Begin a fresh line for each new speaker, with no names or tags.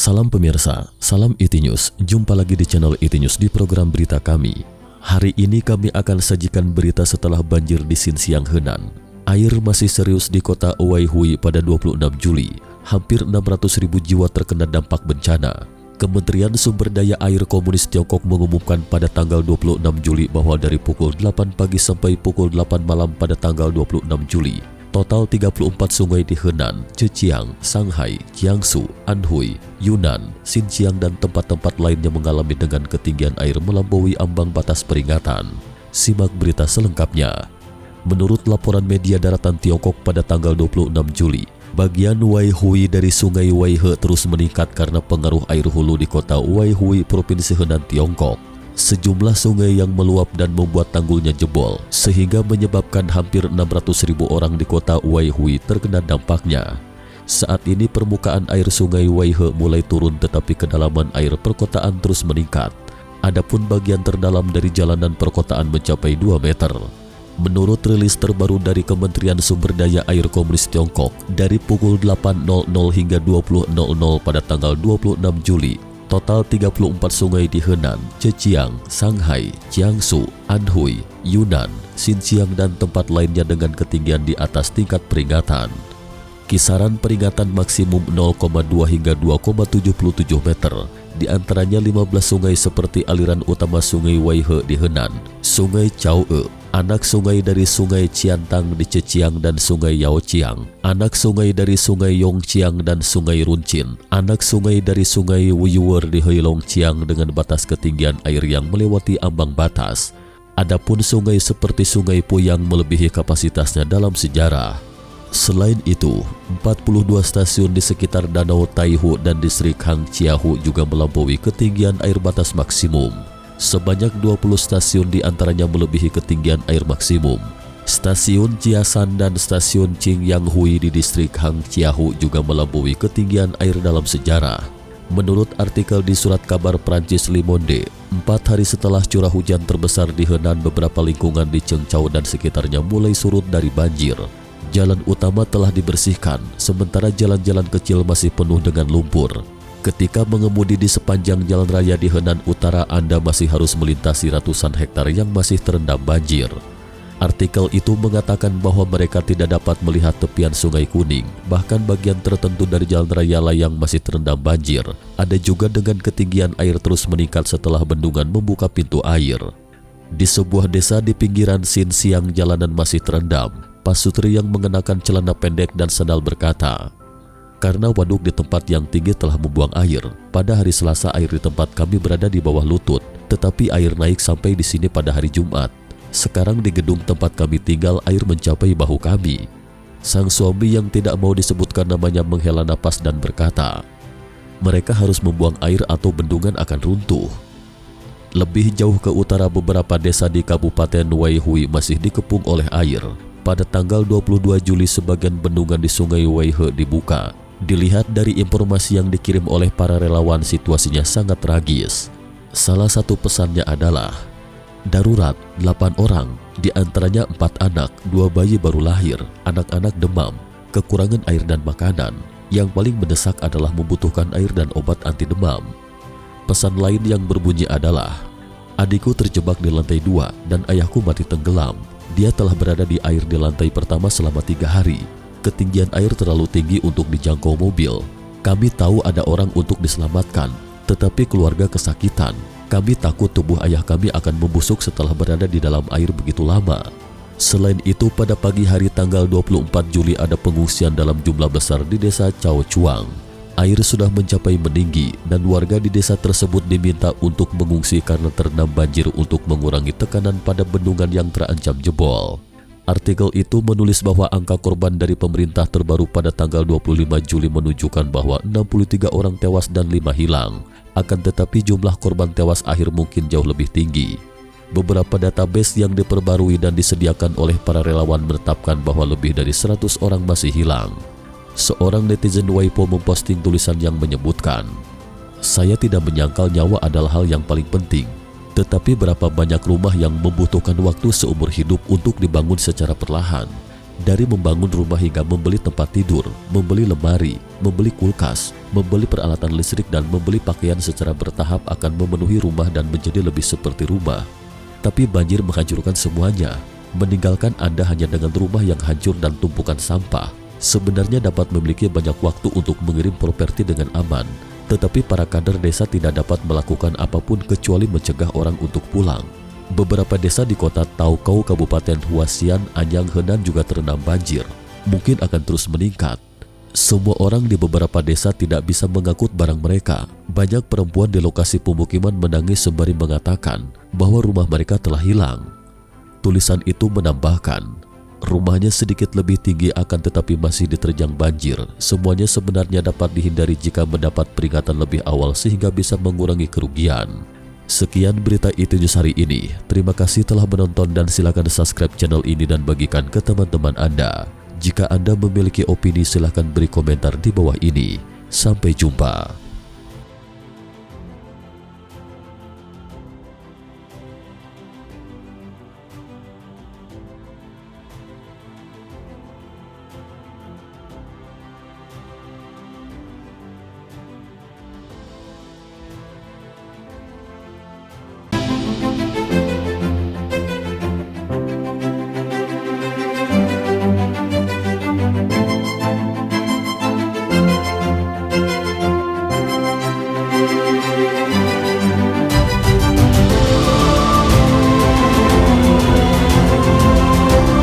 Salam pemirsa, salam IT News. Jumpa lagi di channel IT News di program berita kami. Hari ini kami akan sajikan berita setelah banjir di Xinjiang, Henan. Air masih serius di kota Huaihui pada 26 Juli. Hampir 600.000 jiwa terkena dampak bencana. Kementerian Sumber Daya Air Komunis Tiongkok mengumumkan pada tanggal 26 Juli bahwa dari pukul 8 pagi sampai pukul 8 malam pada tanggal 26 Juli, total 34 sungai di Henan, Zhejiang, Shanghai, Jiangsu, Anhui, Yunnan, Xinjiang dan tempat-tempat lainnya mengalami dengan ketinggian air melampaui ambang batas peringatan. Simak berita selengkapnya. Menurut laporan media daratan Tiongkok pada tanggal 26 Juli, bagian Huaihui dari sungai Huaihe terus meningkat karena pengaruh air hulu di kota Huaihui, Provinsi Henan, Tiongkok. Sejumlah sungai yang meluap dan membuat tanggulnya jebol, sehingga menyebabkan hampir 600.000 orang di kota Huaihui terkena dampaknya. Saat ini permukaan air sungai Huaihe mulai turun tetapi kedalaman air perkotaan terus meningkat. Adapun bagian terdalam dari jalanan perkotaan mencapai 2 meter. Menurut rilis terbaru dari Kementerian Sumber Daya Air Komunis Tiongkok, dari pukul 8.00 hingga 20.00 pada tanggal 26 Juli, total 34 sungai di Henan, Zhejiang, Shanghai, Jiangsu, Anhui, Yunnan, Xinjiang dan tempat lainnya dengan ketinggian di atas tingkat peringatan. Kisaran peringatan maksimum 0,2 hingga 2,77 meter. Di antaranya 15 sungai seperti aliran utama sungai Huaihe di Henan, sungai Chaoe, anak sungai dari sungai Qiantang di Zhejiang dan sungai Yaojiang, anak sungai dari sungai Yongjiang dan sungai Runcin, anak sungai dari sungai Wuyuer di Heilongjiang dengan batas ketinggian air yang melewati ambang batas. Adapun sungai seperti sungai Puyang melebihi kapasitasnya dalam sejarah. Selain itu, 42 stasiun di sekitar Danau Taihu dan distrik Hangjiahu juga melampaui ketinggian air batas maksimum. Sebanyak 20 stasiun diantaranya melebihi ketinggian air maksimum. Stasiun Jiasan dan stasiun Qingyanghui di distrik Hangjiahu juga melampaui ketinggian air dalam sejarah. Menurut artikel di surat kabar Prancis Le Monde, 4 hari setelah curah hujan terbesar di Henan, beberapa lingkungan di Chengchao dan sekitarnya mulai surut dari banjir. Jalan utama telah dibersihkan, sementara jalan-jalan kecil masih penuh dengan lumpur. Ketika mengemudi di sepanjang jalan raya di Henan Utara, Anda masih harus melintasi ratusan hektar yang masih terendam banjir. Artikel itu mengatakan bahwa mereka tidak dapat melihat tepian Sungai Kuning, bahkan bagian tertentu dari jalan raya layang masih terendam banjir. Ada juga dengan ketinggian air terus meningkat setelah bendungan membuka pintu air. Di sebuah desa di pinggiran Xinjiang, jalanan masih terendam. Pasutri yang mengenakan celana pendek dan sandal berkata, "Karena waduk di tempat yang tinggi telah membuang air, pada hari Selasa air di tempat kami berada di bawah lutut, tetapi air naik sampai di sini pada hari Jumat. Sekarang di gedung tempat kami tinggal air mencapai bahu kami." Sang suami yang tidak mau disebutkan namanya menghela napas dan berkata, "Mereka harus membuang air atau bendungan akan runtuh." Lebih jauh ke utara, beberapa desa di Kabupaten Huaihui masih dikepung oleh air. Pada tanggal 22 Juli sebagian bendungan di sungai Huaihe dibuka. Dilihat dari informasi yang dikirim oleh para relawan, situasinya sangat tragis. Salah satu pesannya adalah, darurat 8 orang, diantaranya 4 anak, 2 bayi baru lahir, anak-anak demam, kekurangan air dan makanan. Yang paling mendesak adalah membutuhkan air dan obat anti demam. Pesan lain yang berbunyi adalah, adikku terjebak di lantai 2 dan ayahku mati tenggelam. Dia telah berada di air di lantai pertama selama 3 hari. Ketinggian air terlalu tinggi untuk dijangkau mobil. Kami tahu ada orang untuk diselamatkan, tetapi keluarga kesakitan. Kami takut tubuh ayah kami akan membusuk setelah berada di dalam air begitu lama. Selain itu, pada pagi hari tanggal 24 Juli ada pengungsian dalam jumlah besar di desa Chaochuang. Air sudah mencapai meninggi dan warga di desa tersebut diminta untuk mengungsi karena terendam banjir untuk mengurangi tekanan pada bendungan yang terancam jebol. Artikel itu menulis bahwa angka korban dari pemerintah terbaru pada tanggal 25 Juli menunjukkan bahwa 63 orang tewas dan 5 hilang. Akan tetapi jumlah korban tewas akhir mungkin jauh lebih tinggi. Beberapa database yang diperbarui dan disediakan oleh para relawan menetapkan bahwa lebih dari 100 orang masih hilang. Seorang netizen Weibo memposting tulisan yang menyebutkan, "Saya tidak menyangkal nyawa adalah hal yang paling penting, tetapi berapa banyak rumah yang membutuhkan waktu seumur hidup untuk dibangun secara perlahan. Dari membangun rumah hingga membeli tempat tidur, membeli lemari, membeli kulkas, membeli peralatan listrik dan membeli pakaian secara bertahap akan memenuhi rumah dan menjadi lebih seperti rumah. Tapi banjir menghancurkan semuanya, meninggalkan Anda hanya dengan rumah yang hancur dan tumpukan sampah. Sebenarnya dapat memiliki banyak waktu untuk mengirim properti dengan aman, tetapi para kader desa tidak dapat melakukan apapun kecuali mencegah orang untuk pulang. Beberapa desa di kota Taukau, Kabupaten Huasian, Anyang, Henan juga terendam banjir. Mungkin akan terus meningkat. Semua orang di beberapa desa tidak bisa mengangkut barang mereka. Banyak perempuan di lokasi pemukiman menangis sembari mengatakan bahwa rumah mereka telah hilang. Tulisan itu menambahkan, rumahnya sedikit lebih tinggi akan tetapi masih diterjang banjir. Semuanya sebenarnya dapat dihindari jika mendapat peringatan lebih awal sehingga bisa mengurangi kerugian. Sekian berita ITNews hari ini. Terima kasih telah menonton dan silakan subscribe channel ini dan bagikan ke teman-teman Anda. Jika Anda memiliki opini silakan beri komentar di bawah ini. Sampai jumpa.